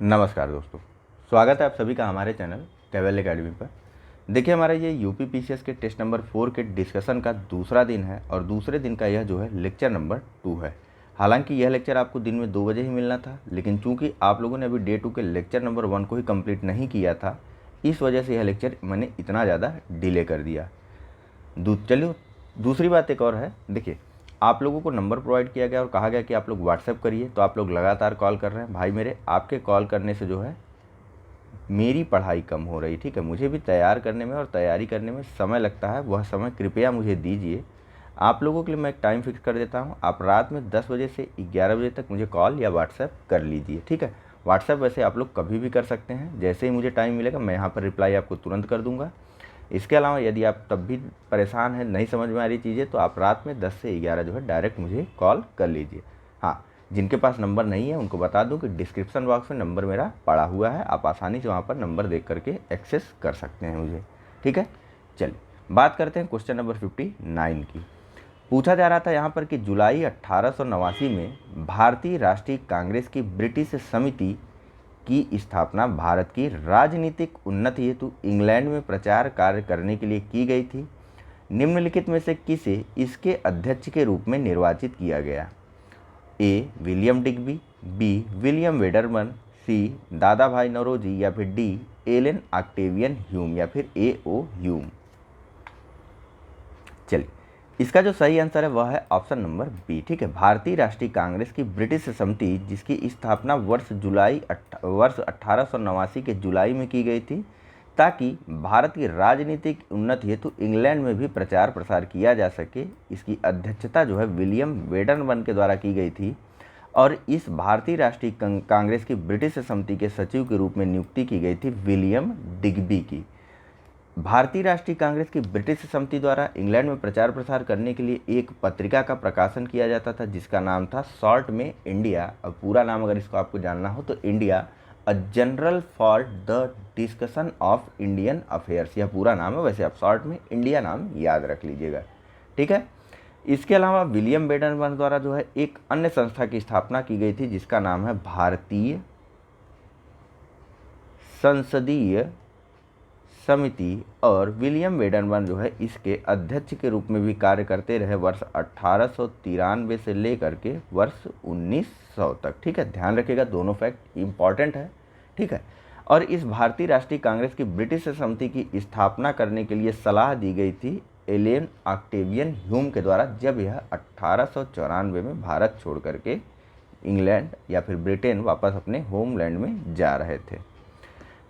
नमस्कार दोस्तों, स्वागत है आप सभी का हमारे चैनल ट्रैवल एकेडमी पर। देखिए, हमारा ये यूपी पीसीएस के टेस्ट नंबर 4 के डिस्कशन का दूसरा दिन है और दूसरे दिन का यह जो है लेक्चर नंबर 2 है। हालांकि यह लेक्चर आपको दिन में 2 बजे ही मिलना था, लेकिन चूंकि आप लोगों ने अभी डे 2 के लेक्चर नंबर 1 को ही कंप्लीट नहीं किया था, इस वजह से यह लेक्चर मैंने इतना ज़्यादा डिले कर दिया। चलिए, दूसरी बात एक और है। देखिए, आप लोगों को नंबर प्रोवाइड किया गया और कहा गया कि आप लोग व्हाट्सएप करिए, तो आप लोग लगातार कॉल कर रहे हैं। भाई मेरे, आपके कॉल करने से जो है मेरी पढ़ाई कम हो रही, ठीक है। मुझे भी तैयार करने में और तैयारी करने में समय लगता है, वह समय कृपया मुझे दीजिए। आप लोगों के लिए मैं एक टाइम फिक्स कर देता हूँ, आप रात में 10 बजे से 11 बजे तक मुझे कॉल या व्हाट्सएप कर लीजिए, ठीक है। व्हाट्सएप वैसे आप लोग कभी भी कर सकते हैं, जैसे ही मुझे टाइम मिलेगा मैं यहाँ पर रिप्लाई आपको तुरंत कर दूँगा। इसके अलावा यदि आप तब भी परेशान हैं, नहीं समझ में आ रही चीज़ें, तो आप रात में 10 से 11 जो है डायरेक्ट मुझे कॉल कर लीजिए। हाँ, जिनके पास नंबर नहीं है उनको बता दूं कि डिस्क्रिप्शन बॉक्स में नंबर मेरा पड़ा हुआ है, आप आसानी से वहाँ पर नंबर देख करके एक्सेस कर सकते हैं मुझे, ठीक है। चलिए, बात करते हैं क्वेश्चन नंबर 59 की। पूछा जा रहा था यहाँ पर कि जुलाई 1889 में भारतीय राष्ट्रीय कांग्रेस की ब्रिटिश समिति की स्थापना भारत की राजनीतिक उन्नति हेतु इंग्लैंड में प्रचार कार्य करने के लिए की गई थी। निम्नलिखित में से किसे इसके अध्यक्ष के रूप में निर्वाचित किया गया? A William Digby, B William Wedderburn, C Dadabhai Naoroji, या फिर डी एलन ऑक्टेवियन ह्यूम, या फिर ए ओ ह्यूम। चलिए, इसका जो सही आंसर है वह है ऑप्शन नंबर बी, ठीक है। भारतीय राष्ट्रीय कांग्रेस की ब्रिटिश समिति, जिसकी स्थापना वर्ष 1889 के जुलाई में की गई थी, ताकि भारत की राजनीतिक उन्नति हेतु इंग्लैंड में भी प्रचार प्रसार किया जा सके। इसकी अध्यक्षता जो है विलियम वेडरमन के द्वारा की गई थी और इस भारतीय राष्ट्रीय कांग्रेस की ब्रिटिश समिति के सचिव के रूप में नियुक्ति की गई थी विलियम डिग्बी की। भारतीय राष्ट्रीय कांग्रेस की ब्रिटिश समिति द्वारा इंग्लैंड में प्रचार प्रसार करने के लिए एक पत्रिका का प्रकाशन किया जाता था, जिसका नाम था शॉर्ट में इंडिया। और पूरा नाम अगर इसको आपको जानना हो तो India a general for the discussion of Indian affairs, यह पूरा नाम है। वैसे आप शॉर्ट में इंडिया नाम याद रख लीजिएगा, ठीक है। इसके अलावा विलियम बेडनबर्ग द्वारा जो है एक अन्य संस्था की स्थापना की गई थी, जिसका नाम है भारतीय संसदीय समिति, और विलियम वेडरमन जो है इसके अध्यक्ष के रूप में भी कार्य करते रहे वर्ष 1893 से लेकर के वर्ष 1900 तक, ठीक है। ध्यान रखिएगा, दोनों फैक्ट इंपॉर्टेंट है, ठीक है। और इस भारतीय राष्ट्रीय कांग्रेस की ब्रिटिश समिति की स्थापना करने के लिए सलाह दी गई थी एलन ऑक्टेवियन ह्यूम के द्वारा, जब यह 1894 में भारत छोड़ करके इंग्लैंड या फिर ब्रिटेन वापस अपने होमलैंड में जा रहे थे।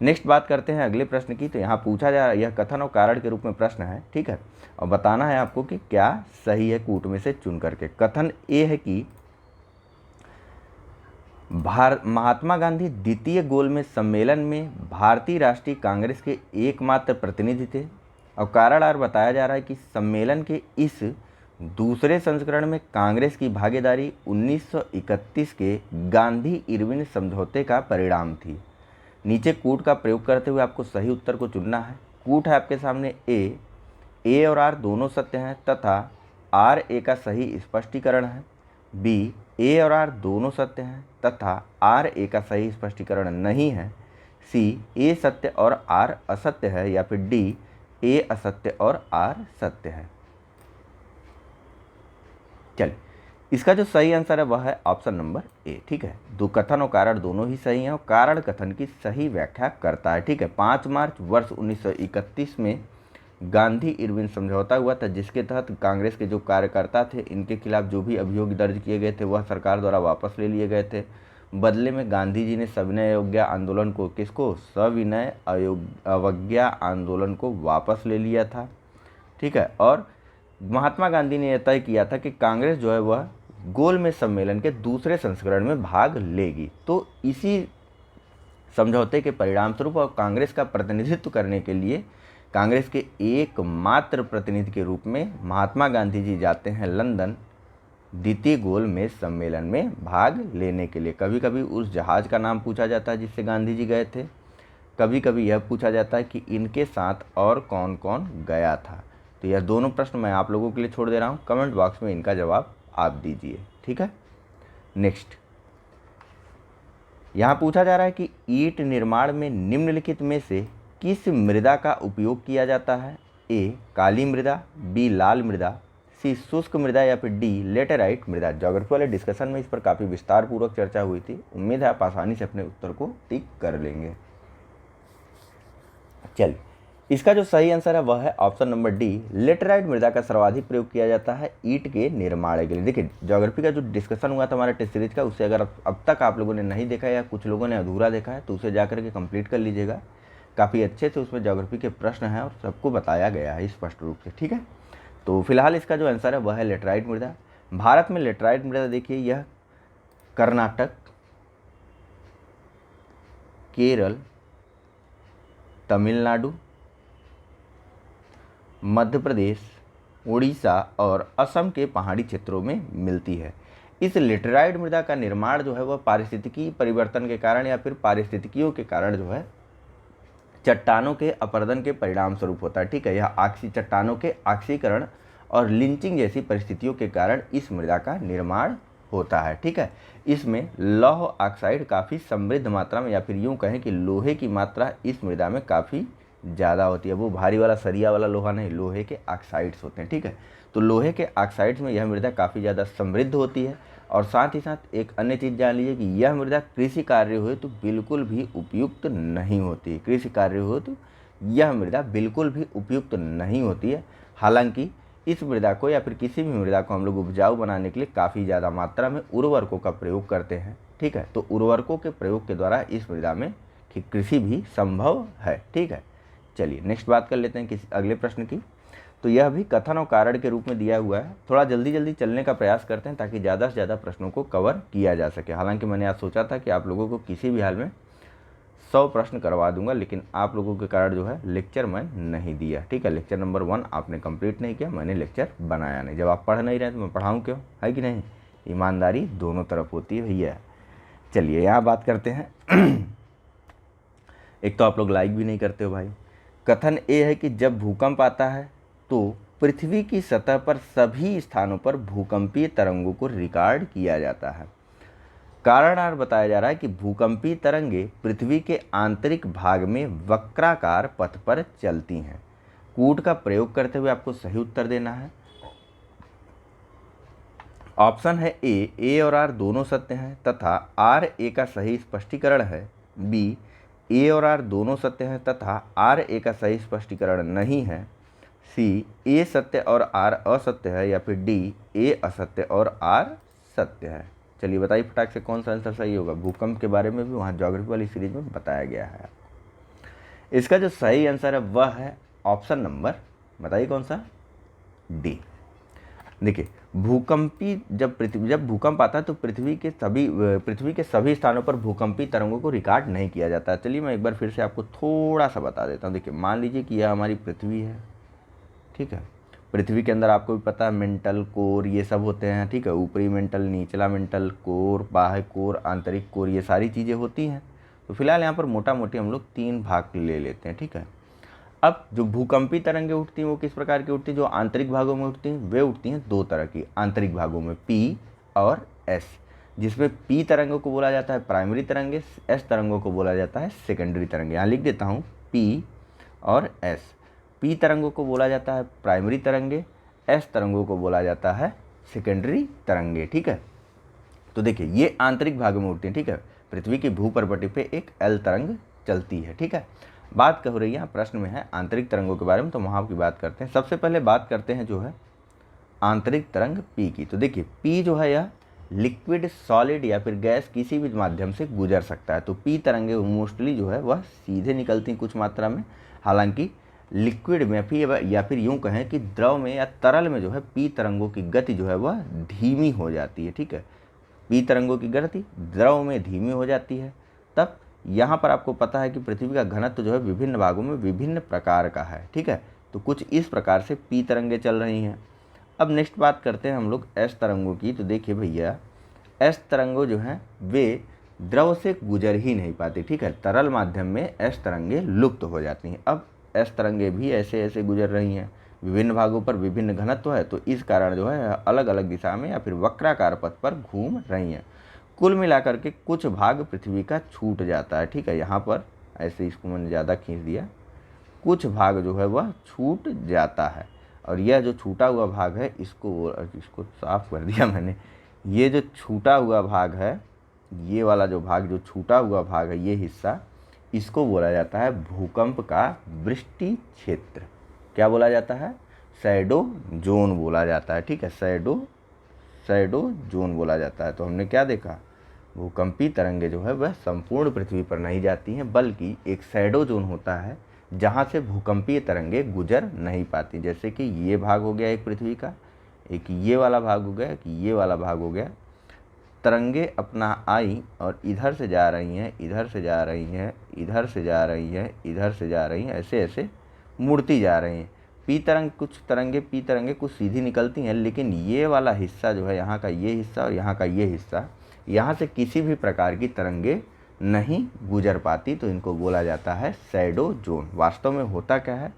नेक्स्ट बात करते हैं अगले प्रश्न की। तो यहाँ पूछा जा रहा है, यह कथन और कारण के रूप में प्रश्न है, ठीक है। और बताना है आपको कि क्या सही है कूट में से चुन करके। कथन ए है कि महात्मा गांधी द्वितीय गोलमेज सम्मेलन में भारतीय राष्ट्रीय कांग्रेस के एकमात्र प्रतिनिधि थे। और कारण आर बताया जा रहा है कि सम्मेलन के इस दूसरे संस्करण में कांग्रेस की भागीदारी 1931 के गांधी इरविन समझौते का परिणाम थी। नीचे कूट का प्रयोग करते हुए आपको सही उत्तर को चुनना है। कूट है आपके सामने ए और आर दोनों सत्य हैं तथा आर ए का सही स्पष्टीकरण है। बी ए और आर दोनों सत्य हैं तथा आर ए का सही स्पष्टीकरण नहीं है। सी ए सत्य और आर असत्य है, या फिर डी ए असत्य और आर सत्य है। चलिए, इसका जो सही आंसर है वह है ऑप्शन नंबर ए, ठीक है। दो कथन और कारण दोनों ही सही हैं और कारण कथन की सही व्याख्या करता है, ठीक है। 5 मार्च वर्ष 1931 में गांधी इरविन समझौता हुआ था, जिसके तहत कांग्रेस के जो कार्यकर्ता थे, इनके खिलाफ जो भी अभियोग दर्ज किए गए थे वह सरकार द्वारा वापस ले लिए गए थे। बदले में गांधी जी ने सविनय अवज्ञा आंदोलन को सविनय अवज्ञा आंदोलन को वापस ले लिया था, ठीक है। और महात्मा गांधी ने यह तय किया था कि कांग्रेस जो है वह गोलमेज सम्मेलन के दूसरे संस्करण में भाग लेगी। तो इसी समझौते के परिणाम स्वरूप और कांग्रेस का प्रतिनिधित्व करने के लिए कांग्रेस के एकमात्र प्रतिनिधि के रूप में महात्मा गांधी जी जाते हैं लंदन द्वितीय गोलमेज सम्मेलन में भाग लेने के लिए। कभी कभी उस जहाज़ का नाम पूछा जाता है जिससे गांधी जी गए थे, कभी कभी यह पूछा जाता है कि इनके साथ और कौन कौन गया था। तो यह दोनों प्रश्न मैं आप लोगों के लिए छोड़ दे रहा हूँ, कमेंट बॉक्स में इनका जवाब आप दीजिए, ठीक है। नेक्स्ट यहाँ पूछा जा रहा है कि ईंट निर्माण में निम्नलिखित में से किस मृदा का उपयोग किया जाता है? ए काली मृदा, बी लाल मृदा, सी शुष्क मृदा या फिर डी लेटेराइट मृदा। ज्योग्राफी वाले डिस्कशन में इस पर काफ़ी विस्तार पूर्वक चर्चा हुई थी। उम्मीद है आप आसानी से अपने उत्तर को टिक कर लेंगे। चलिए, इसका जो सही आंसर है वह है ऑप्शन नंबर डी, लेटेराइट मृदा का सर्वाधिक प्रयोग किया जाता है ईंट के निर्माण के लिए। देखिए, ज्योग्राफी का जो डिस्कशन हुआ था हमारे टेस्ट सीरीज का, उसे अगर अब तक आप लोगों ने नहीं देखा या कुछ लोगों ने अधूरा देखा है तो उसे जाकर के कंप्लीट कर लीजिएगा। काफ़ी अच्छे से उसमें ज्योग्राफी के प्रश्न हैं और सबको बताया गया है स्पष्ट रूप से। ठीक है, तो फिलहाल इसका जो आंसर है वह है लेटेराइट मृदा। भारत में लेटेराइट मृदा देखिए, यह कर्नाटक, केरल, तमिलनाडु, मध्य प्रदेश, उड़ीसा और असम के पहाड़ी क्षेत्रों में मिलती है। इस लेटेराइट मृदा का निर्माण जो है वह पारिस्थितिकी परिवर्तन के कारण या फिर पारिस्थितिकियों के कारण जो है चट्टानों के अपरदन के परिणाम स्वरूप होता है। ठीक है, यह चट्टानों के ऑक्सीकरण और लिंचिंग जैसी परिस्थितियों के कारण इस मृदा का निर्माण होता है। ठीक है, इसमें लौह ऑक्साइड काफ़ी समृद्ध मात्रा में या फिर यूँ कहें कि लोहे की मात्रा इस मृदा में काफ़ी ज़्यादा होती है। वो भारी वाला सरिया वाला लोहा नहीं, लोहे के ऑक्साइड्स होते हैं। ठीक है, तो लोहे के ऑक्साइड्स में यह मृदा काफ़ी ज़्यादा समृद्ध होती है। और साथ ही साथ एक अन्य चीज़ जान लीजिए कि यह मृदा कृषि कार्य हुए तो बिल्कुल भी उपयुक्त नहीं होती है। कृषि कार्य हो तो यह मृदा बिल्कुल भी उपयुक्त नहीं होती है। हालांकि इस मृदा को या फिर किसी भी मृदा को हम लोग उपजाऊ बनाने के लिए काफ़ी ज़्यादा मात्रा में उर्वरकों का प्रयोग करते हैं। ठीक है, तो उर्वरकों के प्रयोग के द्वारा इस मृदा में कृषि भी संभव है। ठीक है, चलिए नेक्स्ट बात कर लेते हैं किसी अगले प्रश्न की। तो यह भी कथन और कारण के रूप में दिया हुआ है। थोड़ा जल्दी जल्दी चलने का प्रयास करते हैं ताकि ज़्यादा से ज़्यादा प्रश्नों को कवर किया जा सके। हालांकि मैंने आज सोचा था कि आप लोगों को किसी भी हाल में 100 प्रश्न करवा दूंगा, लेकिन आप लोगों के कारण जो है लेक्चर मैं नहीं दिया। ठीक है, लेक्चर नंबर 1 आपने कंप्लीट नहीं किया, मैंने लेक्चर बनाया नहीं। जब आप पढ़ नहीं रहे तो मैं पढ़ाऊँ क्यों, है कि नहीं? ईमानदारी दोनों तरफ होती है भैया। चलिए यहाँ बात करते हैं। एक तो आप लोग लाइक भी नहीं करते हो भाई। कथन ये है कि जब भूकंप आता है तो पृथ्वी की सतह पर सभी स्थानों पर भूकंपीय तरंगों को रिकॉर्ड किया जाता है। कारण और बताया जा रहा है कि भूकंपीय तरंगे पृथ्वी के आंतरिक भाग में वक्राकार पथ पर चलती हैं। कूट का प्रयोग करते हुए आपको सही उत्तर देना है। ऑप्शन है ए और आर दोनों सत्य हैं तथा आर ए का सही स्पष्टीकरण है। बी ए और आर दोनों सत्य हैं तथा आर ए का सही स्पष्टीकरण नहीं है। सी ए सत्य और आर असत्य है या फिर डी ए असत्य और आर सत्य है। चलिए बताइए फटाक से कौन सा आंसर सही होगा। भूकंप के बारे में भी वहाँ ज्योग्राफी वाली सीरीज में बताया गया है। इसका जो सही आंसर है वह है ऑप्शन नंबर, बताइए कौन सा, डी। देखिए, जब भूकंप आता है तो पृथ्वी के सभी स्थानों पर भूकंपी तरंगों को रिकॉर्ड नहीं किया जाता है। चलिए मैं एक बार फिर से आपको थोड़ा सा बता देता हूँ। देखिए, मान लीजिए कि यह हमारी पृथ्वी है। ठीक है, पृथ्वी के अंदर आपको भी पता है मेंटल कोर ये सब होते हैं। ठीक है, ऊपरी मेंटल, निचला मेंटल कोर, बाह्य कोर, आंतरिक कोर, ये सारी चीज़ें होती हैं। तो फिलहाल यहाँ पर मोटा मोटी हम लोग 3 भाग ले लेते हैं। ठीक है, अब जो भूकंपी तरंगें उठती हैं वो किस प्रकार की उठती हैं? जो आंतरिक भागों में उठती हैं वे उठती हैं 2 तरह की आंतरिक भागों में, पी और एस। जिसमें पी तरंगों को बोला जाता है प्राइमरी तरंगे, एस तरंगों को बोला जाता है सेकेंडरी तरंगे। यहाँ लिख देता हूँ पी और एस। पी तरंगों को बोला जाता है प्राइमरी तरंगे, एस तरंगों को बोला जाता है सेकेंडरी तरंगे। ठीक है, तो देखिए ये आंतरिक भागों में उठती हैं। ठीक है, पृथ्वी की भूपर्वती पे एक एल तरंग चलती है। ठीक है, बात हो रही है प्रश्न में है आंतरिक तरंगों के बारे में, तो वहाँ की बात करते हैं। सबसे पहले बात करते हैं जो है आंतरिक तरंग पी की। तो देखिए पी जो है यह लिक्विड, सॉलिड या फिर गैस किसी भी माध्यम से गुजर सकता है। तो पी तरंगे मोस्टली जो है वह सीधे निकलती हैं कुछ मात्रा में। हालांकि लिक्विड में या फिर यूँ कहें कि द्रव में या तरल में जो है पी तरंगों की गति जो है वह धीमी हो जाती है। ठीक है, पी तरंगों की गति द्रव में धीमी हो जाती है। तब यहाँ पर आपको पता है कि पृथ्वी का घनत्व जो है विभिन्न भागों में विभिन्न प्रकार का है। ठीक है, तो कुछ इस प्रकार से पी तरंगे चल रही हैं। अब नेक्स्ट बात करते हैं हम लोग एस तरंगों की। तो देखिए भैया, एस तरंगों जो हैं वे द्रव से गुजर ही नहीं पाती। ठीक है, तरल माध्यम में एस तरंगे लुप्त हो जाती हैं। अब एस तरंगे भी ऐसे ऐसे गुजर रही हैं, विभिन्न भागों पर विभिन्न घनत्व है, तो इस कारण जो है अलग अलग दिशा में या फिर वक्राकार पथ पर घूम रही हैं। कुल मिलाकर के कुछ भाग पृथ्वी का छूट जाता है। ठीक है, यहाँ पर ऐसे इसको मैंने ज़्यादा खींच दिया, कुछ भाग जो है वह छूट जाता है। और यह जो छूटा हुआ भाग है इसको साफ कर दिया मैंने। ये जो छूटा हुआ भाग है, ये वाला जो भाग जो छूटा हुआ भाग है, ये हिस्सा, इसको बोला जाता है भूकंप का वृष्टि क्षेत्र। क्या बोला जाता है? शैडो जोन बोला जाता है। ठीक है, शैडो जोन बोला जाता है। तो हमने क्या देखा? भूकंपी तरंगे जो है वह संपूर्ण पृथ्वी पर नहीं जाती हैं, बल्कि एक शैडो जोन होता है जहाँ से भूकंपीय तरंगे गुजर नहीं पाती। जैसे कि ये भाग हो गया एक पृथ्वी का, एक ये वाला भाग हो गया, कि ये वाला भाग हो गया। तरंगे अपना आई और इधर से जा रही हैं, इधर से जा रही हैं, इधर से जा रही हैं, इधर से जा रही हैं, ऐसे ऐसे मुड़ती जा रही हैं। पी तरंगे कुछ सीधी निकलती हैं, लेकिन ये वाला हिस्सा जो है, यहाँ का ये हिस्सा और यहाँ का ये हिस्सा, यहाँ से किसी भी प्रकार की तरंगे नहीं गुजर पाती। तो इनको बोला जाता है शैडो जोन। वास्तव में होता क्या है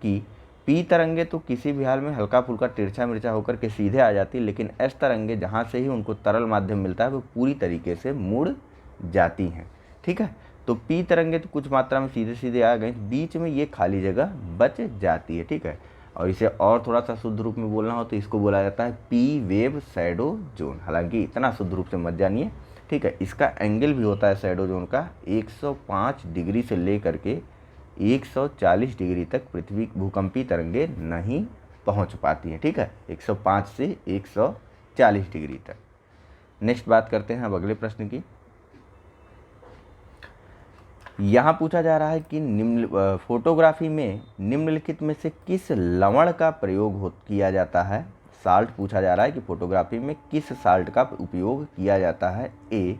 कि पी तरंगे तो किसी भी हाल में हल्का फुल्का तिरछा मिर्चा होकर के सीधे आ जाती, लेकिन एस तरंगे जहाँ से ही उनको तरल माध्यम मिलता है वो पूरी तरीके से मुड़ जाती हैं। ठीक है, तो पी तरंगे तो कुछ मात्रा में सीधे सीधे आ गई, बीच में ये खाली जगह बच जाती है। ठीक है, और इसे और थोड़ा सा शुद्ध रूप में बोलना हो तो इसको बोला जाता है पी वेव शैडो जोन। हालांकि इतना शुद्ध रूप से मत जानिए। ठीक है, इसका एंगल भी होता है शैडो जोन का 105 डिग्री से लेकर के 140 डिग्री तक पृथ्वी भूकंपी तरंगे नहीं पहुंच पाती हैं। ठीक है, 105 से 140 डिग्री तक। नेक्स्ट बात करते हैं अब अगले प्रश्न की। यहाँ पूछा जा रहा है कि फोटोग्राफी में निम्नलिखित में से किस लवण का प्रयोग किया जाता है? साल्ट पूछा जा रहा है कि फोटोग्राफी में किस साल्ट का उपयोग किया जाता है? A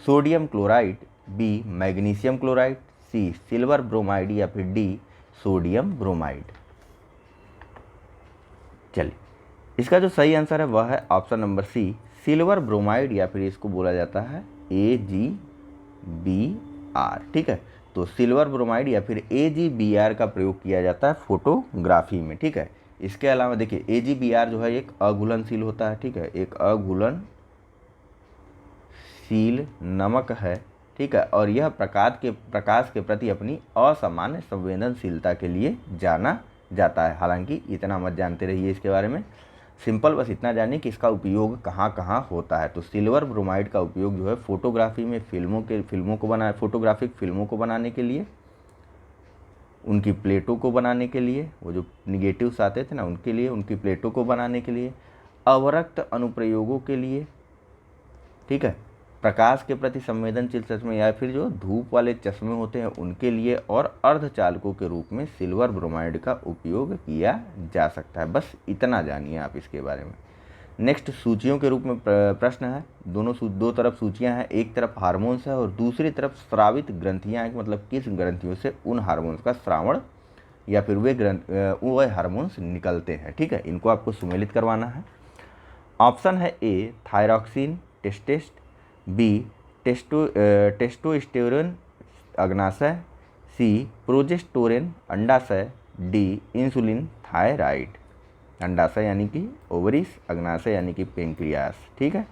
sodium chloride, B magnesium chloride, C silver bromide या फिर डी सोडियम ब्रोमाइड। चलिए, इसका जो सही आंसर है वह है option number C silver bromide, या फिर इसको बोला जाता है AgBr। ठीक है, तो सिल्वर ब्रोमाइड या फिर AgBr का प्रयोग किया जाता है फोटोग्राफी में। ठीक है, इसके अलावा देखिए AgBr जो है एक अघुलनशील होता है। ठीक है, एक अघुलनशील नमक है। ठीक है, और यह प्रकाश के प्रति अपनी असामान्य संवेदनशीलता के लिए जाना जाता है। हालांकि इतना मत जानते रहिए इसके बारे में, सिंपल बस इतना जानिए कि इसका उपयोग कहाँ कहाँ होता है। तो सिल्वर ब्रोमाइड का उपयोग जो है फोटोग्राफी में फोटोग्राफिक फिल्मों को बनाने के लिए, उनकी प्लेटों को बनाने के लिए, वो जो निगेटिव्स आते थे ना उनके लिए, उनकी प्लेटों को बनाने के लिए, अवरक्त अनुप्रयोगों के लिए, ठीक है, प्रकाश के प्रति संवेदनशील चश्मे या फिर जो धूप वाले चश्मे होते हैं उनके लिए, और अर्धचालकों के रूप में सिल्वर ब्रोमाइड का उपयोग किया जा सकता है। बस इतना जानिए आप इसके बारे में। नेक्स्ट सूचियों के रूप में प्रश्न है। दो तरफ सूचियां हैं, एक तरफ हार्मोन्स है और दूसरी तरफ स्रावित ग्रंथियां हैं। मतलब किस ग्रंथियों से उन हार्मोन्स का स्रावण या फिर वे हार्मोन्स निकलते हैं। ठीक है, इनको आपको सुमेलित करवाना है। ऑप्शन है ए थायरॉक्सिन टेस्टेस्ट, बी टेस्टोस्टेरोन अग्नाशय, सी प्रोजेस्टेरोन अंडाशय, डी इंसुलिन थायराइड। अंडाशय यानी कि ओवरीज, अग्नाशय यानी कि पेंक्रियास। ठीक है,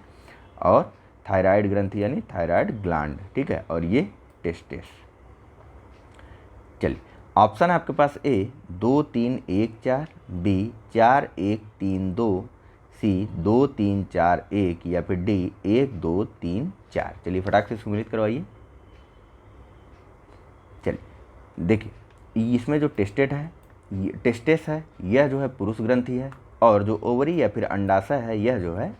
और थायराइड ग्रंथि यानी थायराइड ग्लैंड। ठीक है, और ये टेस्टेस। चलिए, ऑप्शन है आपके पास ए 2 3 1 4, बी 4 1 3 2, सी 2 3 4 1 या फिर डी 1 2 3 4। चलिए फटाक से सुमेलित करवाइए। चलिए देखिए, इसमें जो टेस्टेस है यह जो है पुरुष ग्रंथि है, और जो ओवरी या फिर अंडाशय है यह जो है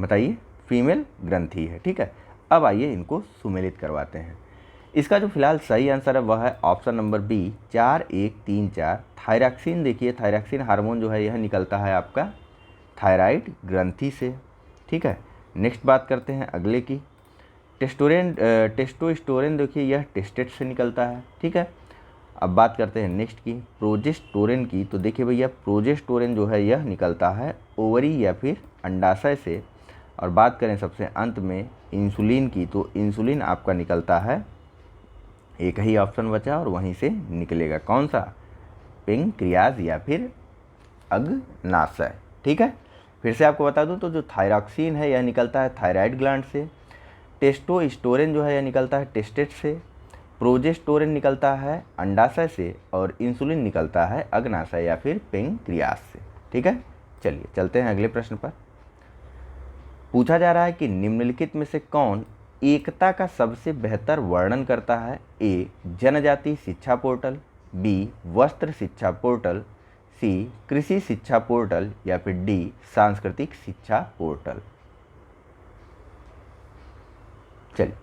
बताइए फीमेल ग्रंथि है। ठीक है, अब आइए इनको सुमेलित करवाते हैं। इसका जो फिलहाल सही आंसर है वह है ऑप्शन नंबर बी 4 1 3 4 थायरॉक्सिन। देखिए थायरॉक्सिन हार्मोन जो है यह निकलता है आपका थायराइड ग्रंथि से। ठीक है, नेक्स्ट बात करते हैं अगले की। टेस्टोस्टेरोन देखिए यह टेस्टेट से निकलता है। ठीक है, अब बात करते हैं नेक्स्ट की प्रोजेस्टेरोन की। तो देखिए भैया प्रोजेस्टेरोन जो है यह निकलता है ओवरी या फिर अंडाशय से। और बात करें सबसे अंत में इंसुलिन की, तो इंसुलिन आपका निकलता है, एक ही ऑप्शन बचा और वहीं से निकलेगा, कौन सा? पेंक्रियाज या फिर अग्नाशय। ठीक है, फिर से आपको बता दूं तो जो थायरॉक्सिन है यह निकलता है थायराइड ग्लैंड से, टेस्टोस्टेरोन जो है यह निकलता है टेस्टेट से, प्रोजेस्टेरोन निकलता है अंडाशय से, और इंसुलिन निकलता है अग्नाशय या फिर पेंक्रियास से। ठीक है, चलिए चलते हैं अगले प्रश्न पर। पूछा जा रहा है कि निम्नलिखित में से कौन एकता का सबसे बेहतर वर्णन करता है? ए जनजाति शिक्षा पोर्टल, बी वस्त्र शिक्षा पोर्टल, सी कृषि शिक्षा पोर्टल, या फिर डी सांस्कृतिक शिक्षा पोर्टल। चलिए,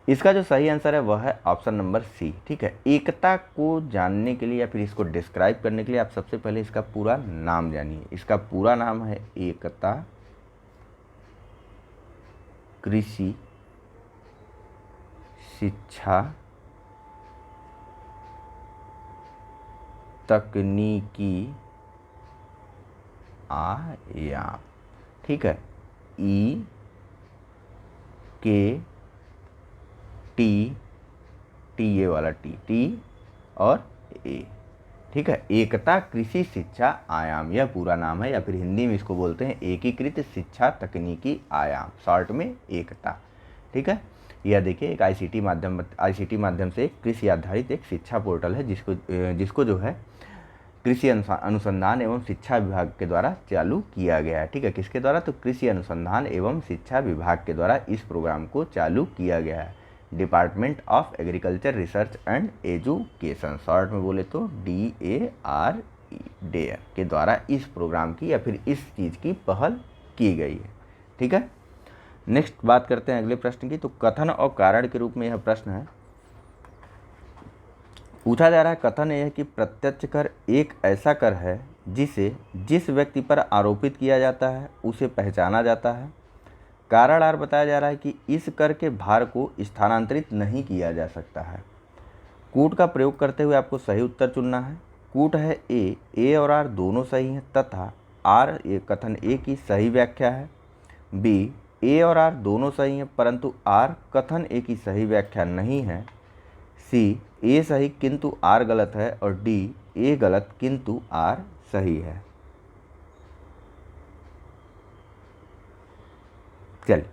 इसका जो सही आंसर है वह है ऑप्शन नंबर सी। ठीक है, एकता को जानने के लिए या फिर इसको डिस्क्राइब करने के लिए आप सबसे पहले इसका पूरा नाम जानिए। इसका पूरा नाम है एकता कृषि शिक्षा तकनीकी आयाम। ठीक है, ई के टी, ये वाला टी और ए। ठीक है, एकता कृषि शिक्षा आयाम यह पूरा नाम है, या फिर हिंदी में इसको बोलते हैं एकीकृत शिक्षा तकनीकी आयाम, शॉर्ट में एकता। ठीक है, यह देखिए एक आईसीटी माध्यम से कृषि आधारित एक शिक्षा पोर्टल है जिसको जो है कृषि अनुसंधान एवं शिक्षा विभाग के द्वारा चालू किया गया है। ठीक है, किसके द्वारा? तो कृषि अनुसंधान एवं शिक्षा विभाग के द्वारा इस प्रोग्राम को चालू किया गया है। Department of agriculture research and education, short में बोले तो DARE के द्वारा इस प्रोग्राम की या फिर इस चीज़ की पहल की गई है। ठीक है, नेक्स्ट बात करते हैं अगले प्रश्न की। तो कथन और कारण के रूप में यह प्रश्न है। पूछा जा रहा है, कथन यह है कि प्रत्यक्ष कर एक ऐसा कर है जिसे जिस व्यक्ति पर आरोपित किया जाता है उसे पहचाना जाता है। कारण आर बताया जा रहा है कि इस कर के भार को स्थानांतरित नहीं किया जा सकता है। कूट का प्रयोग करते हुए आपको सही उत्तर चुनना है। कूट है ए और आर दोनों सही हैं, तथा आर कथन ए की सही व्याख्या है। बी ए और आर दोनों सही हैं परंतु आर कथन ए की सही व्याख्या नहीं है। सी ए सही किंतु आर गलत है, और डी ए गलत किंतु आर सही है। चलिए,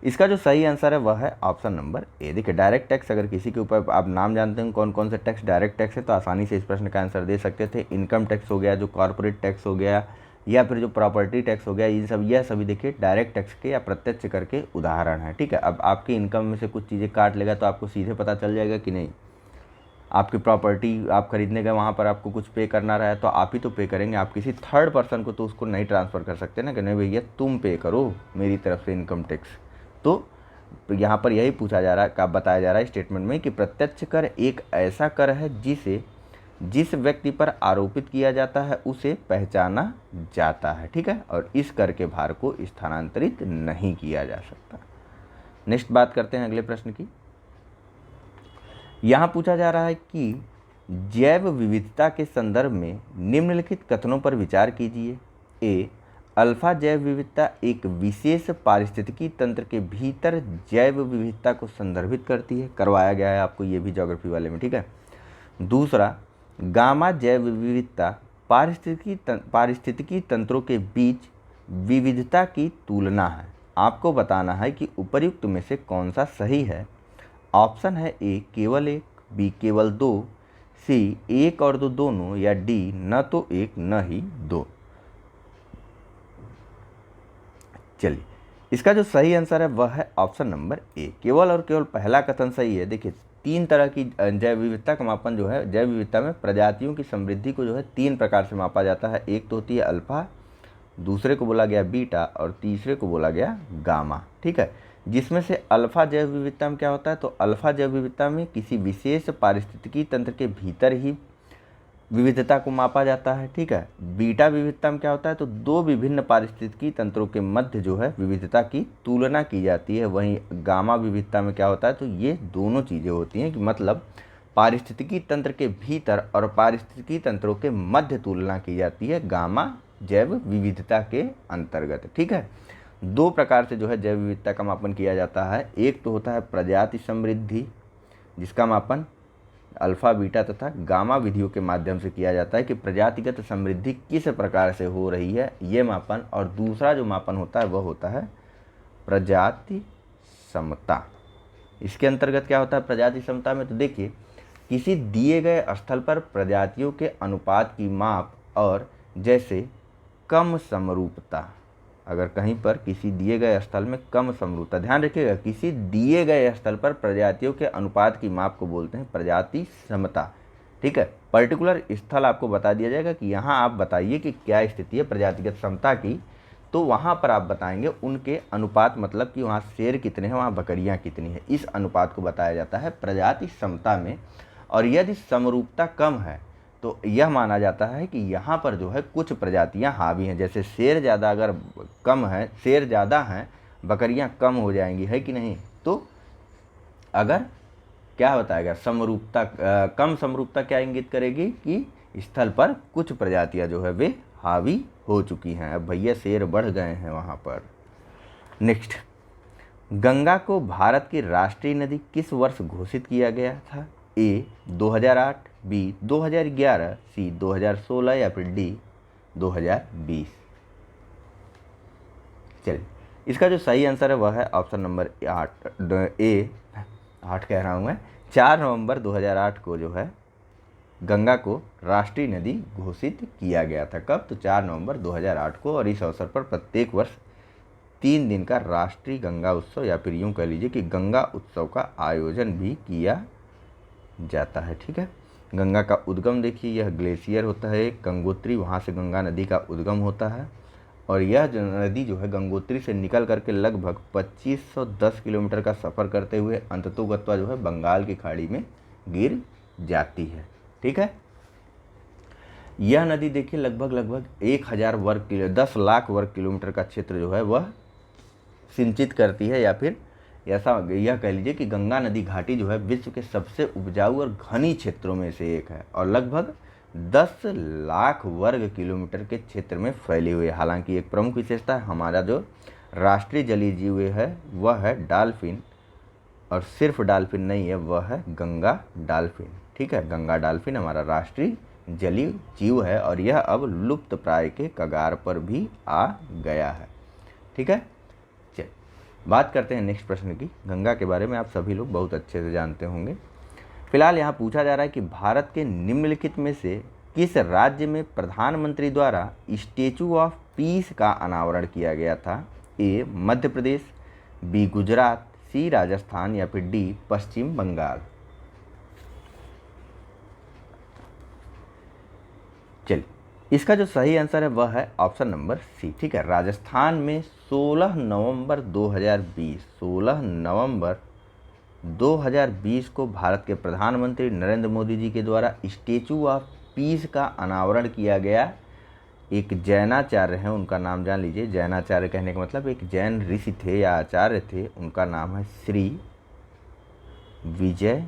इसका जो सही आंसर है वह है ऑप्शन नंबर ए। देखिए, डायरेक्ट टैक्स, अगर किसी के ऊपर आप नाम जानते हैं कौन कौन से टैक्स डायरेक्ट टैक्स है तो आसानी से इस प्रश्न का आंसर दे सकते थे। इनकम टैक्स हो गया, जो कॉर्पोरेट टैक्स हो गया, या फिर जो प्रॉपर्टी टैक्स हो गया, यह सभी देखिए डायरेक्ट टैक्स के या प्रत्यक्ष कर के उदाहरण है। ठीक है, अब आपकी इनकम में से कुछ चीज़ें काट लेगा तो आपको सीधे पता चल जाएगा कि नहीं। आपकी प्रॉपर्टी आप खरीदने गए, वहाँ पर आपको कुछ पे करना रहा है तो आप ही तो पे करेंगे, आप किसी थर्ड पर्सन को तो उसको नहीं ट्रांसफ़र कर सकते ना कि नहीं भैया तुम पे करो मेरी तरफ से इनकम टैक्स। तो यहाँ पर यही पूछा जा रहा है, बताया जा रहा है स्टेटमेंट में कि प्रत्यक्ष कर एक ऐसा कर है जिसे जिस व्यक्ति पर आरोपित किया जाता है उसे पहचाना जाता है। ठीक है, और इस कर के भार को स्थानांतरित नहीं किया जा सकता। नेक्स्ट बात करते हैं अगले प्रश्न की। यहाँ पूछा जा रहा है कि जैव विविधता के संदर्भ में निम्नलिखित कथनों पर विचार कीजिए। ए अल्फा जैव विविधता एक विशेष पारिस्थितिकी तंत्र के भीतर जैव विविधता को संदर्भित करती है, करवाया गया है आपको ये भी ज्योग्राफी वाले में। ठीक है, दूसरा गामा जैव विविधता पारिस्थितिकी तंत्रों के बीच विविधता की तुलना है। आपको बताना है कि उपर्युक्त में से कौन सा सही है। ऑप्शन है ए केवल एक, बी केवल दो, सी एक और दो दोनों, या डी न तो एक न ही दो। चलिए, इसका जो सही आंसर है वह है ऑप्शन नंबर ए, केवल और केवल पहला कथन सही है। देखिए, तीन तरह की जैव विविधता का मापन जो है, जैव विविधता में प्रजातियों की समृद्धि को जो है तीन प्रकार से मापा जाता है। एक तो होती है अल्फा, दूसरे को बोला गया बीटा, और तीसरे को बोला गया गामा। ठीक है, जिसमें से अल्फा जैव विविधता में क्या होता है, तो अल्फा जैव विविधता में किसी विशेष पारिस्थितिकी तंत्र के भीतर ही विविधता को मापा जाता है। ठीक है, बीटा विविधता में क्या होता है, तो दो विभिन्न पारिस्थितिकी तंत्रों के मध्य जो है विविधता की तुलना की जाती है। वहीं गामा विविधता में क्या होता है, तो ये दोनों चीज़ें होती हैं कि मतलब पारिस्थितिकी तंत्र के भीतर और पारिस्थितिकी तंत्रों के मध्य तुलना की जाती है गामा जैव विविधता के अंतर्गत। ठीक है, दो प्रकार से जो है जैव विविधता का मापन किया जाता है। एक तो होता है प्रजाति समृद्धि, जिसका मापन अल्फा, बीटा तथा गामा विधियों के माध्यम से किया जाता है कि प्रजातिगत समृद्धि किस प्रकार से हो रही है, ये मापन। और दूसरा जो मापन होता है वह होता है प्रजाति समता। इसके अंतर्गत क्या होता है प्रजाति समता में, तो देखिए किसी दिए गए स्थल पर प्रजातियों के अनुपात की माप, और जैसे कम समरूपता, अगर कहीं पर किसी दिए गए स्थल में कम समरूपता, ध्यान रखिएगा किसी दिए गए स्थल पर प्रजातियों के अनुपात की माप को बोलते हैं प्रजाति समता। ठीक है, पर्टिकुलर स्थल आपको बता दिया जाएगा कि यहाँ आप बताइए कि क्या स्थिति है प्रजातिगत समता की, तो वहाँ पर आप बताएंगे उनके अनुपात, मतलब कि वहाँ शेर कितने हैं, वहाँ बकरियाँ कितनी हैं, इस अनुपात को बताया जाता है प्रजाति समता में। और यदि समरूपता कम है तो यह माना जाता है कि यहाँ पर जो है कुछ प्रजातियाँ हावी हैं, जैसे शेर ज़्यादा अगर कम है, शेर ज़्यादा हैं, बकरियाँ कम हो जाएंगी, है कि नहीं। तो अगर क्या बताएगा समरूपता, कम समरूपता क्या इंगित करेगी कि स्थल पर कुछ प्रजातियाँ जो है वे हावी हो चुकी हैं, अब भैया शेर बढ़ गए हैं वहाँ पर। नेक्स्ट, गंगा को भारत की राष्ट्रीय नदी किस वर्ष घोषित किया गया था? ए 2008, बी 2011, सी 2016 या फिर डी 2020। चलिए, इसका जो सही आंसर है वह है ऑप्शन नंबर 8 ए, 8 कह रहा हूँ मैं, 4 नवंबर 2008 को जो है गंगा को राष्ट्रीय नदी घोषित किया गया था। कब? तो 4 नवंबर 2008 को। और इस अवसर पर प्रत्येक वर्ष 3 दिन का राष्ट्रीय गंगा उत्सव, या फिर यूँ कह लीजिए कि गंगा उत्सव का आयोजन भी किया जाता है। ठीक है, गंगा का उद्गम देखिए, यह ग्लेशियर होता है गंगोत्री, वहाँ से गंगा नदी का उद्गम होता है। और यह जो नदी जो है गंगोत्री से निकल करके लगभग 2510 किलोमीटर का सफ़र करते हुए अंततोगत्वा जो है बंगाल की खाड़ी में गिर जाती है। ठीक है, यह नदी देखिए लगभग 1000 वर्ग किलो 10 लाख वर्ग किलोमीटर का क्षेत्र जो है वह सिंचित करती है, या फिर ऐसा यह कह लीजिए कि गंगा नदी घाटी जो है विश्व के सबसे उपजाऊ और घनी क्षेत्रों में से एक है, और लगभग 10 लाख वर्ग किलोमीटर के क्षेत्र में फैली हुई है। हालांकि एक प्रमुख विशेषता है, हमारा जो राष्ट्रीय जलीय जीव है वह है डॉल्फिन, और सिर्फ डॉल्फिन नहीं है, वह है गंगा डॉल्फिन। ठीक है, गंगा डॉल्फिन हमारा राष्ट्रीय जलीय जीव है, और यह अब लुप्त प्राय के कगार पर भी आ गया है। ठीक है, चलिए बात करते हैं नेक्स्ट प्रश्न की। गंगा के बारे में आप सभी लोग बहुत अच्छे से जानते होंगे। फिलहाल यहाँ पूछा जा रहा है कि भारत के निम्नलिखित में से किस राज्य में प्रधानमंत्री द्वारा स्टैचू ऑफ पीस का अनावरण किया गया था? ए मध्य प्रदेश, बी गुजरात, सी राजस्थान या फिर डी पश्चिम बंगाल। चलिए, इसका जो सही आंसर है वह है ऑप्शन नंबर सी। ठीक है, राजस्थान में 16 नवंबर 2020 को भारत के प्रधानमंत्री नरेंद्र मोदी जी के द्वारा स्टैचू ऑफ पीस का अनावरण किया गया। एक जैनाचार्य हैं, उनका नाम जान लीजिए। जैनाचार्य कहने का मतलब एक जैन ऋषि थे या आचार्य थे, उनका नाम है श्री विजय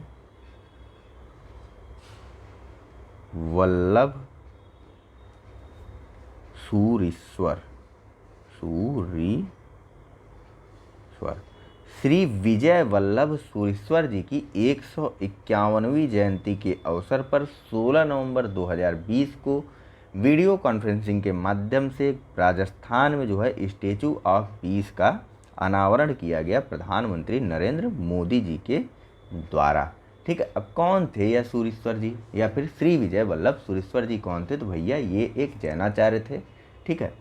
वल्लभ सूरीश्वर। श्री विजय वल्लभ सूरीश्वर जी की 151वीं जयंती के अवसर पर 16 नवंबर 2020 को वीडियो कॉन्फ्रेंसिंग के माध्यम से राजस्थान में जो है स्टैचू ऑफ पीस का अनावरण किया गया प्रधानमंत्री नरेंद्र मोदी जी के द्वारा। ठीक है, अब कौन थे यह सूरीश्वर जी या फिर श्री विजय वल्लभ सूरीश्वर जी कौन थे? तो भैया ये एक जैनाचार्य थे। ठीक है,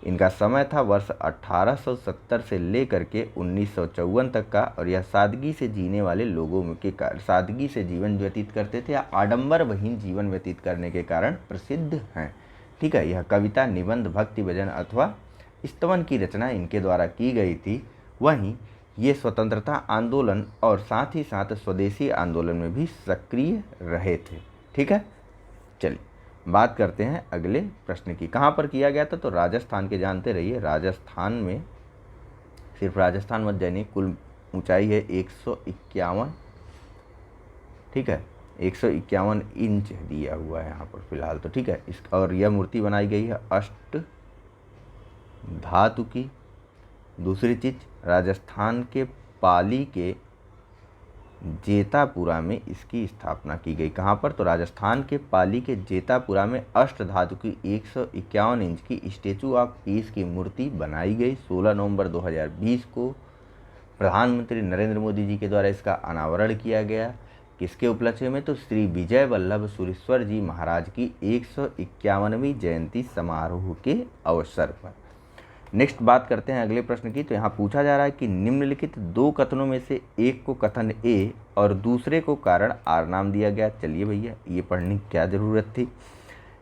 इनका समय था वर्ष 1870 से लेकर के 1954 तक का, और यह सादगी से जीने वाले लोगों के सादगी से जीवन व्यतीत करते थे या आडंबर विहीन जीवन व्यतीत करने के कारण प्रसिद्ध हैं। ठीक है, यह कविता, निबंध, भक्ति भजन अथवा स्तवन की रचना इनके द्वारा की गई थी। वहीं ये स्वतंत्रता आंदोलन और साथ ही साथ स्वदेशी आंदोलन में भी सक्रिय रहे थे। ठीक है, चलिए बात करते हैं अगले प्रश्न की। कहाँ पर किया गया था? तो राजस्थान के जानते रहिए, राजस्थान में, सिर्फ राजस्थान मत जानिए, कुल ऊंचाई है 151। ठीक है, 151 इंच दिया हुआ है यहाँ पर फिलहाल तो। ठीक है, इस और यह मूर्ति बनाई गई है अष्ट धातु की। दूसरी चीज़, राजस्थान के पाली के जेतापुरा में इसकी स्थापना की गई। कहाँ पर? तो राजस्थान के पाली के जेतापुरा में अष्टधातु की 151 इंच की स्टैचू ऑफ पीस की मूर्ति बनाई गई। 16 नवंबर 2020 को प्रधानमंत्री नरेंद्र मोदी जी के द्वारा इसका अनावरण किया गया। किसके उपलक्ष्य में? तो श्री विजय वल्लभ सुरेश्वर जी महाराज की 151वीं जयंती समारोह के अवसर पर। नेक्स्ट बात करते हैं अगले प्रश्न की। तो यहाँ पूछा जा रहा है कि निम्नलिखित दो कथनों में से एक को कथन ए और दूसरे को कारण आर नाम दिया गया। चलिए भैया, ये पढ़ने की क्या ज़रूरत थी।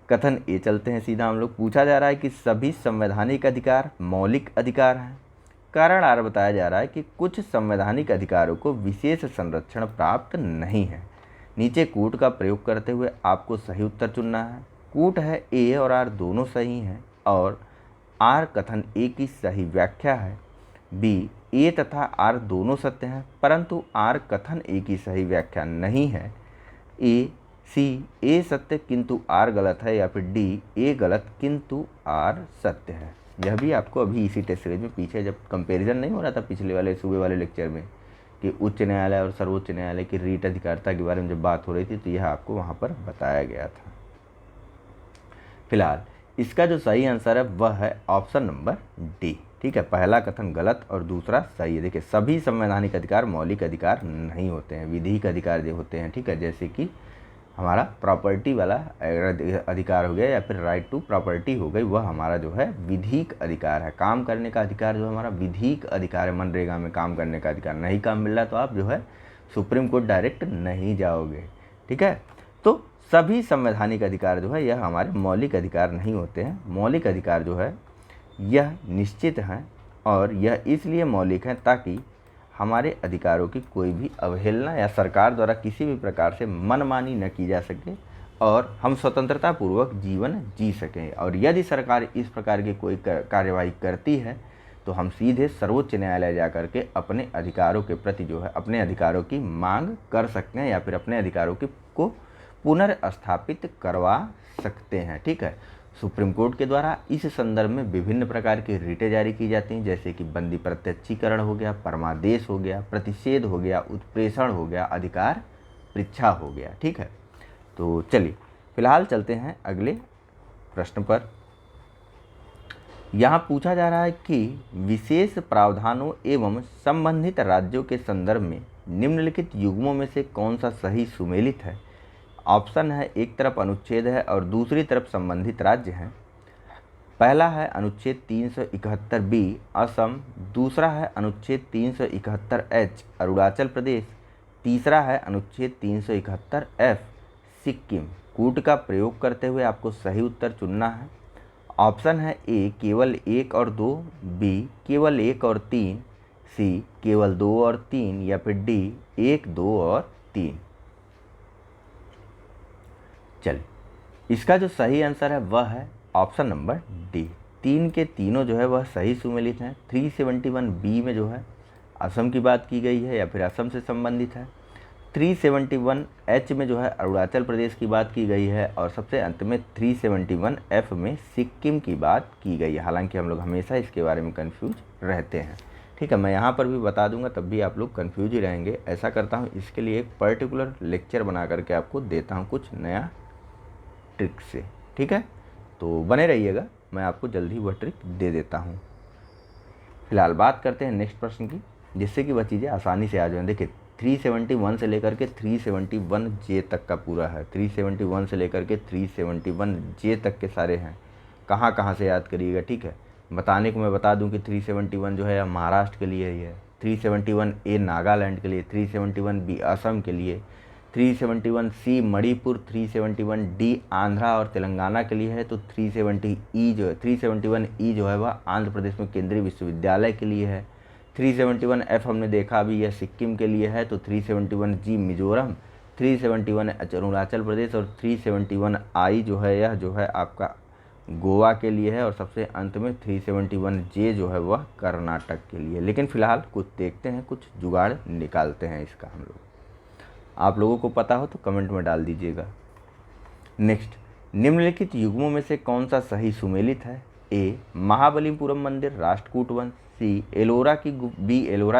कथन ए चलते हैं सीधा हम लोग। पूछा जा रहा है कि सभी संवैधानिक अधिकार मौलिक अधिकार हैं। कारण आर बताया जा रहा है कि कुछ संवैधानिक अधिकारों को विशेष संरक्षण प्राप्त नहीं है। नीचे कूट का प्रयोग करते हुए आपको सही उत्तर चुनना है। कूट है ए और आर दोनों सही हैं और आर कथन ए की सही व्याख्या है। बी, ए तथा आर दोनों सत्य हैं परंतु आर कथन ए की सही व्याख्या नहीं है। सी, ए सत्य किंतु आर गलत है। या फिर डी, ए गलत किंतु आर सत्य है। यह भी आपको अभी इसी टेस्ट सीरीज में पीछे जब कंपैरिजन नहीं हो रहा था पिछले वाले सुबह वाले लेक्चर में कि उच्च न्यायालय और सर्वोच्च न्यायालय की रीट अधिकारिता के बारे में जब बात हो रही थी तो यह आपको वहाँ पर बताया गया था। फिलहाल इसका जो सही आंसर है वह है ऑप्शन नंबर डी। ठीक है, पहला कथन गलत और दूसरा सही है। देखिए, सभी संवैधानिक अधिकार मौलिक अधिकार नहीं होते हैं, विधिक अधिकार जो होते हैं। ठीक है, जैसे कि हमारा प्रॉपर्टी वाला अधिकार हो गया या फिर राइट टू प्रॉपर्टी हो गई, वह हमारा जो है विधिक अधिकार है। काम करने का अधिकार जो हमारा विधिक अधिकार है, मनरेगा में काम करने का अधिकार। नहीं काम मिल रहा तो आप जो है सुप्रीम कोर्ट डायरेक्ट नहीं जाओगे। ठीक है, तो सभी संवैधानिक अधिकार जो है यह हमारे मौलिक अधिकार नहीं होते हैं। मौलिक अधिकार जो है यह निश्चित हैं और यह इसलिए मौलिक हैं ताकि हमारे अधिकारों की कोई भी अवहेलना या सरकार द्वारा किसी भी प्रकार से मनमानी न की जा सके और हम स्वतंत्रता पूर्वक जीवन जी सकें। और यदि सरकार इस प्रकार की कोई कार्यवाही करती है तो हम सीधे सर्वोच्च न्यायालय जा कर के अपने अधिकारों के प्रति जो है अपने अधिकारों की मांग कर सकते हैं या फिर अपने अधिकारों को पुनर्स्थापित करवा सकते हैं। ठीक है, सुप्रीम कोर्ट के द्वारा इस संदर्भ में विभिन्न प्रकार की रिटें जारी की जाती हैं, जैसे कि बंदी प्रत्यक्षीकरण हो गया, परमादेश हो गया, प्रतिषेध हो गया, उत्प्रेषण हो गया, अधिकार परीक्षा हो गया। ठीक है, तो चलिए फिलहाल चलते हैं अगले प्रश्न पर। यहाँ पूछा जा रहा है कि विशेष प्रावधानों एवं संबंधित राज्यों के संदर्भ में निम्नलिखित युग्मों में से कौन सा सही सुमेलित है। ऑप्शन है, एक तरफ अनुच्छेद है और दूसरी तरफ संबंधित राज्य हैं। पहला है अनुच्छेद 371 बी असम, दूसरा है अनुच्छेद 371 एच अरुणाचल प्रदेश, तीसरा है अनुच्छेद 371 एफ सिक्किम। कूट का प्रयोग करते हुए आपको सही उत्तर चुनना है। ऑप्शन है ए केवल 1 और 2, बी केवल 1 और 3, सी केवल 2 और 3 या फिर डी 1, 2 और 3। चलिए, इसका जो सही आंसर है वह है ऑप्शन नंबर डी। 3 के तीनों जो है वह सही सुमेलित हैं। 371 बी में जो है असम की बात की गई है या फिर असम से संबंधित है। 371 एच में जो है अरुणाचल प्रदेश की बात की गई है और सबसे अंत में 371 एफ में सिक्किम की बात की गई है। हालांकि हम लोग हमेशा इसके बारे में कंफ्यूज रहते हैं। ठीक है, मैं यहाँ पर भी बता दूंगा तब भी आप लोग कंफ्यूज ही रहेंगे। ऐसा करता हूँ, इसके लिए एक पर्टिकुलर लेक्चर बना करके आपको देता हूँ कुछ नया ट्रिक से। ठीक है, तो बने रहिएगा, मैं आपको जल्दी वह ट्रिक दे देता हूँ। फिलहाल बात करते हैं नेक्स्ट प्रश्न की, जिससे कि वह चीज़ें आसानी से आ जाएं। देखिए, 371 से लेकर के 371 जे तक का पूरा है। 371 से लेकर के 371 जे तक के सारे हैं। कहाँ कहाँ से याद करिएगा। ठीक है, बताने को मैं बता दूं कि 371 जो है महाराष्ट्र के लिए ही है, 371 ए नागालैंड के लिए, 371 बी असम के लिए, 371 सी मणिपुर, 371 डी आंध्रा और तेलंगाना के लिए है। तो 371 ई जो है वह आंध्र प्रदेश में केंद्रीय विश्वविद्यालय के लिए है। 371 एफ हमने देखा अभी यह सिक्किम के लिए है। तो 371 जी मिजोरम, 371 अरुणाचल प्रदेश और 371 आई जो है यह जो है आपका गोवा के लिए है। और सबसे अंत में 371 जे जो है वह कर्नाटक के लिए। लेकिन फ़िलहाल कुछ देखते हैं, कुछ जुगाड़ निकालते हैं इसका हम लोग। आप लोगों को पता हो तो कमेंट में डाल दीजिएगा। नेक्स्ट, निम्नलिखित युग्मों में से कौन सा सही सुमेलित है। ए महाबलीपुरम मंदिर राष्ट्रकूट वंश, सी एलोरा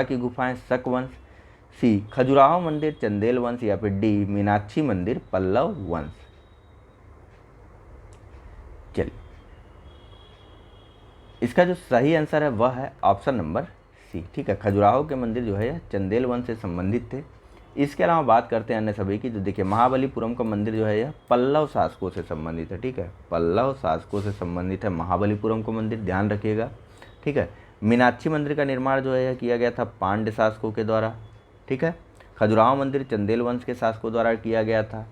की गुफाएं शक वंश, सी खजुराहो मंदिर चंदेल वंश या फिर डी मीनाक्षी मंदिर पल्लव वंश। चलिए, इसका जो सही आंसर है वह है ऑप्शन नंबर सी। ठीक है, खजुराहो के मंदिर जो है यह चंदेल वंश से संबंधित थे। इसके अलावा बात करते हैं अन्य सभी की। तो देखिए, महाबलीपुरम का मंदिर जो है यह पल्लव शासकों से संबंधित है। ठीक है, पल्लव शासकों से संबंधित है महाबलीपुरम का मंदिर, ध्यान रखिएगा। ठीक है, मीनाक्षी मंदिर का निर्माण जो है यह किया गया था पांड्य शासकों के द्वारा। ठीक है, खजुराहो मंदिर चंदेल वंश के शासकों द्वारा किया गया था।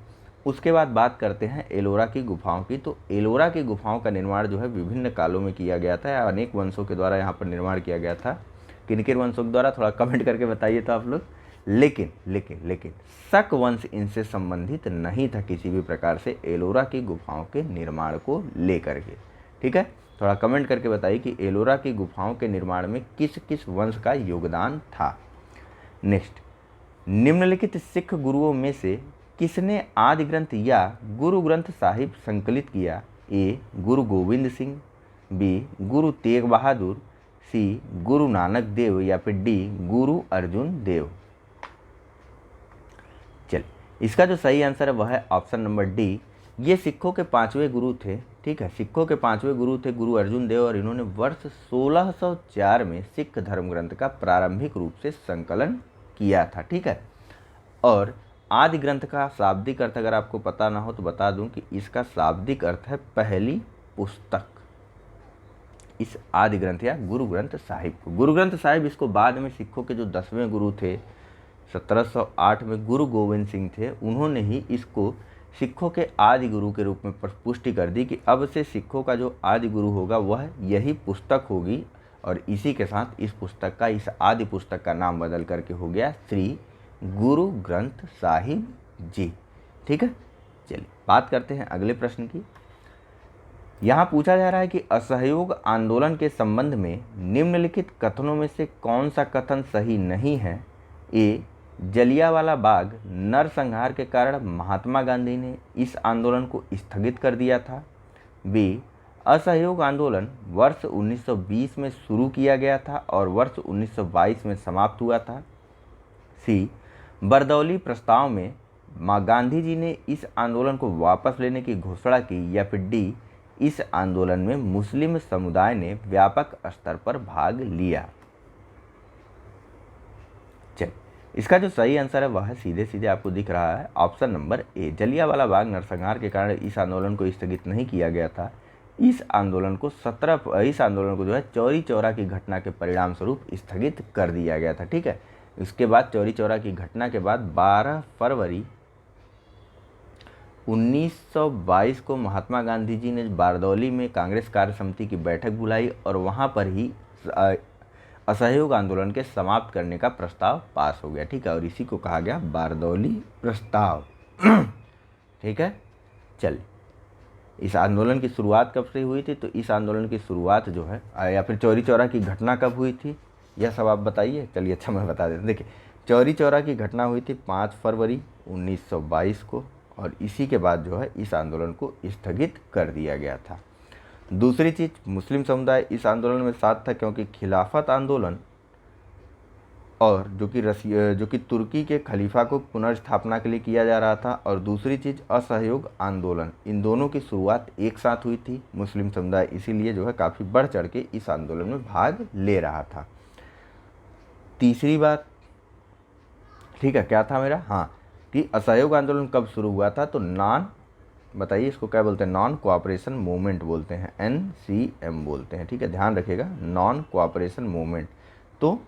उसके बाद बात करते हैं एलोरा की गुफाओं की। तो एलोरा की गुफाओं का निर्माण जो है विभिन्न कालों में किया गया था, अनेक वंशों के द्वारा यहाँ पर निर्माण किया गया था। किन किन वंशों के द्वारा, थोड़ा कमेंट करके बताइए तो आप लोग। लेकिन लेकिन लेकिन शक वंश इनसे संबंधित नहीं था किसी भी प्रकार से एलोरा की गुफाओं के निर्माण को लेकर के। ठीक है, थोड़ा कमेंट करके बताइए कि एलोरा की गुफाओं के निर्माण में किस किस वंश का योगदान था। नेक्स्ट, निम्नलिखित सिख गुरुओं में से किसने आदि ग्रंथ या गुरु ग्रंथ साहिब संकलित किया? ए गुरु गोविंद सिंह, बी गुरु तेग बहादुर, सी गुरु नानक देव या फिर डी गुरु अर्जुन देव। चलिए, इसका जो सही आंसर है वह है ऑप्शन नंबर डी। ये सिखों के 5वें गुरु थे। ठीक है, सिखों के 5वें गुरु थे गुरु अर्जुन देव, और इन्होंने वर्ष 1604 में सिख धर्म ग्रंथ का प्रारंभिक रूप से संकलन किया था। ठीक है, और आदि ग्रंथ का शाब्दिक अर्थ अगर आपको पता ना हो तो बता दूं कि इसका शाब्दिक अर्थ है पहली पुस्तक। इस आदि ग्रंथ या गुरु ग्रंथ साहिब को, गुरु ग्रंथ साहिब इसको बाद में सिखों के जो 10वें गुरु थे 1708 में गुरु गोविंद सिंह थे, उन्होंने ही इसको सिखों के आदि गुरु के रूप में पुष्टि कर दी कि अब से सिखों का जो आदि गुरु होगा वह यही पुस्तक होगी, और इसी के साथ इस पुस्तक का, इस आदि पुस्तक का नाम बदल करके हो गया श्री गुरु ग्रंथ साहिब जी। ठीक है, चलिए बात करते हैं अगले प्रश्न की। यहाँ पूछा जा रहा है कि असहयोग आंदोलन के संबंध में निम्नलिखित कथनों में से कौन सा कथन सही नहीं है? ए जलियांवाला बाग नरसंहार के कारण महात्मा गांधी ने इस आंदोलन को स्थगित कर दिया था। बी असहयोग आंदोलन वर्ष 1920 में शुरू किया गया था और वर्ष 1922 में समाप्त हुआ था। सी बरदौली प्रस्ताव में गांधी जी ने इस आंदोलन को वापस लेने की घोषणा की, या फिर डी इस आंदोलन में मुस्लिम समुदाय ने व्यापक स्तर पर भाग लिया। चलिए, इसका जो सही आंसर है वह है सीधे सीधे आपको दिख रहा है option number A. Jallianwala Bagh नरसंहार के कारण इस आंदोलन को स्थगित नहीं किया गया था। इस आंदोलन को जो है चौरी चौरा की घटना के परिणाम स्वरूप स्थगित कर दिया गया था। ठीक है, इसके बाद चौरी चौरा की घटना के बाद 12 फरवरी 1922 को महात्मा गांधी जी ने बारदौली में कांग्रेस कार्य समिति की बैठक बुलाई और वहां पर ही असहयोग आंदोलन के समाप्त करने का प्रस्ताव पास हो गया। ठीक है, और इसी को कहा गया बारदौली प्रस्ताव। ठीक है, चलिए, इस आंदोलन की शुरुआत कब से हुई थी? तो इस आंदोलन की शुरुआत जो है, या फिर चौरी चौरा की घटना कब हुई थी, यह सब आप बताइए। चलिए, अच्छा मैं बता देता हूँ। देखिए, चौरी चौरा की घटना हुई थी 5 फरवरी 1922 को, और इसी के बाद जो है इस आंदोलन को स्थगित कर दिया गया था। दूसरी चीज़, मुस्लिम समुदाय इस आंदोलन में साथ था क्योंकि खिलाफत आंदोलन और जो कि तुर्की के खलीफा को पुनर्स्थापना के लिए किया जा रहा था, और दूसरी चीज़ असहयोग आंदोलन, इन दोनों की शुरुआत एक साथ हुई थी। मुस्लिम समुदाय इसीलिए जो है काफ़ी बढ़ चढ़ के इस आंदोलन में भाग ले रहा था। तीसरी बात, ठीक है, क्या था मेरा, हाँ, कि असहयोग आंदोलन कब शुरू हुआ था? तो बताइए इसको क्या बोलते हैं? नॉन कोऑपरेशन मूवमेंट बोलते हैं, NCM बोलते हैं। ठीक है, ध्यान रखिएगा, नॉन कोऑपरेशन मूवमेंट। तो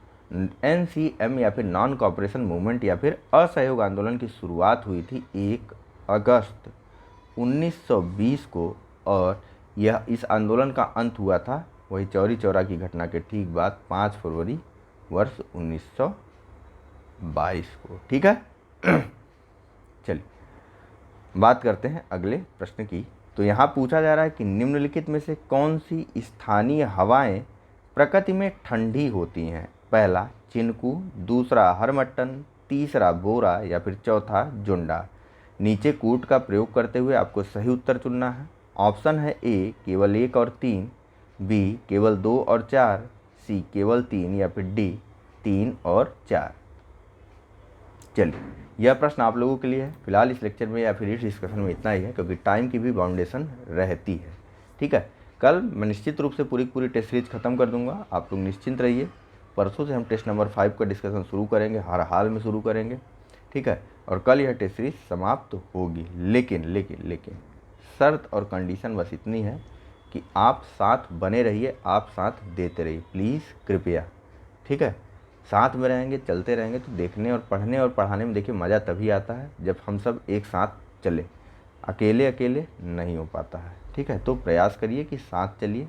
NCM या फिर नॉन कोऑपरेशन मूवमेंट या फिर असहयोग आंदोलन की शुरुआत हुई थी 1 अगस्त 1920 को, और यह इस आंदोलन का अंत हुआ था वही चौरी चौरा की घटना के ठीक बाद 5 फरवरी वर्ष 1922 को। ठीक है, चलिए बात करते हैं अगले प्रश्न की। तो यहाँ पूछा जा रहा है कि निम्नलिखित में से कौन सी स्थानीय हवाएं प्रकृति में ठंडी होती हैं? पहला चिनकू, दूसरा हरमट्टन, तीसरा बोरा या फिर चौथा जुंडा। नीचे कूट का प्रयोग करते हुए आपको सही उत्तर चुनना है। ऑप्शन है ए केवल 1 और 3, बी केवल 2 और 4, सी केवल 3 या फिर डी 3 और 4। चलिए, यह प्रश्न आप लोगों के लिए है। फिलहाल इस लेक्चर में या फिर इस डिस्कशन में इतना ही है, क्योंकि टाइम की भी बाउंडेशन रहती है। ठीक है, कल मैं निश्चित रूप से पूरी टेस्ट सीरीज खत्म कर दूंगा, आप लोग निश्चिंत रहिए। परसों से हम टेस्ट नंबर 5 का डिस्कशन शुरू करेंगे, हर हाल में शुरू करेंगे। ठीक है, और कल यह टेस्ट सीरीज समाप्त होगी। लेकिन शर्त और कंडीशन बस इतनी है कि आप साथ बने रहिए, आप साथ देते रहिए, प्लीज़ कृपया। ठीक है, साथ में रहेंगे, चलते रहेंगे तो देखने और पढ़ने और पढ़ाने में देखिए मज़ा तभी आता है जब हम सब एक साथ चले। अकेले अकेले नहीं हो पाता है। ठीक है, तो प्रयास करिए कि साथ चलिए।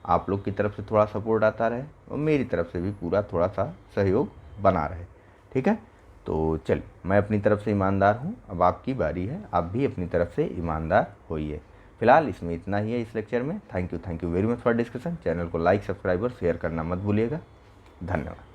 आप लोग की तरफ से थोड़ा सपोर्ट आता रहे और मेरी तरफ से भी पूरा थोड़ा सा सहयोग बना रहे। ठीक है, तो चलिए, मैं अपनी तरफ से ईमानदार हूँ, अब आपकी बारी है, आप भी अपनी तरफ से ईमानदार होइए। फिलहाल इसमें इतना ही है इस लेक्चर में। Thank you very much for discussion. Channel को लाइक, सब्सक्राइब और शेयर करना मत भूलिएगा। धन्यवाद।